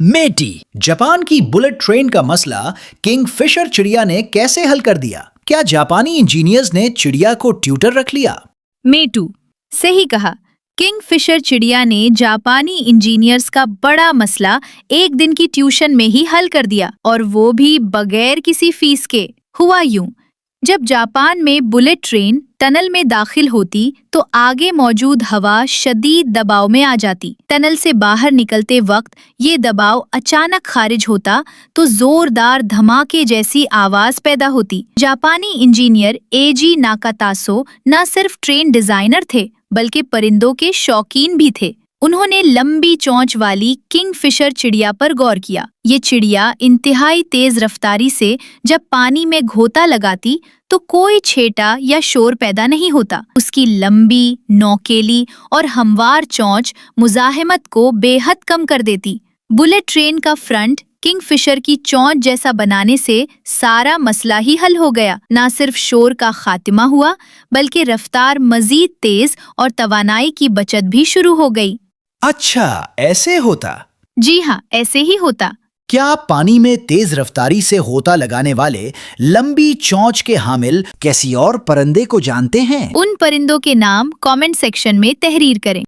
میٹی Japan کی Bullet train کا مسئلہ کنگ فشر چڑیا نے کیسے حل کر دیا؟ کیا جاپانی انجینئرز نے چڑیا کو ٹیوٹر رکھ لیا؟ میٹو صحیح کہا۔ کنگ فشر چڑیا نے جاپانی انجینئرز کا بڑا مسئلہ ایک دن کی ٹیوشن میں ہی حل کر دیا، اور وہ بھی بغیر کسی فیس کے۔ ہوا یوں، جب جاپان میں بلٹ ٹرین ٹنل میں داخل ہوتی تو آگے موجود ہوا شدید دباؤ میں آ جاتی۔ ٹنل سے باہر نکلتے وقت یہ دباؤ اچانک خارج ہوتا تو زوردار دھماکے جیسی آواز پیدا ہوتی۔ جاپانی انجینئر ایجی ناکاتاسو نہ صرف ٹرین ڈیزائنر تھے بلکہ پرندوں کے شوقین بھی تھے۔ انہوں نے لمبی چونچ والی کنگ فشر چڑیا پر غور کیا۔ یہ چڑیا انتہائی تیز رفتاری سے جب پانی میں گھوتا لگاتی تو کوئی چھیٹا یا شور پیدا نہیں ہوتا۔ اس کی لمبی، نوکیلی اور ہموار چونچ مزاحمت کو بے حد کم کر دیتی۔ بلٹ ٹرین کا فرنٹ کنگ فشر کی چونچ جیسا بنانے سے سارا مسئلہ ہی حل ہو گیا۔ نہ صرف شور کا خاتمہ ہوا بلکہ رفتار مزید تیز اور توانائی کی بچت بھی شروع ہو گئی۔ اچھا، ایسے ہوتا؟ جی ہاں، ایسے ہی ہوتا۔ کیا آپ پانی میں تیز رفتاری سے ہوتا لگانے والے لمبی چونچ کے حامل کسی اور پرندے کو جانتے ہیں؟ ان پرندوں کے نام کامنٹ سیکشن میں تحریر کریں۔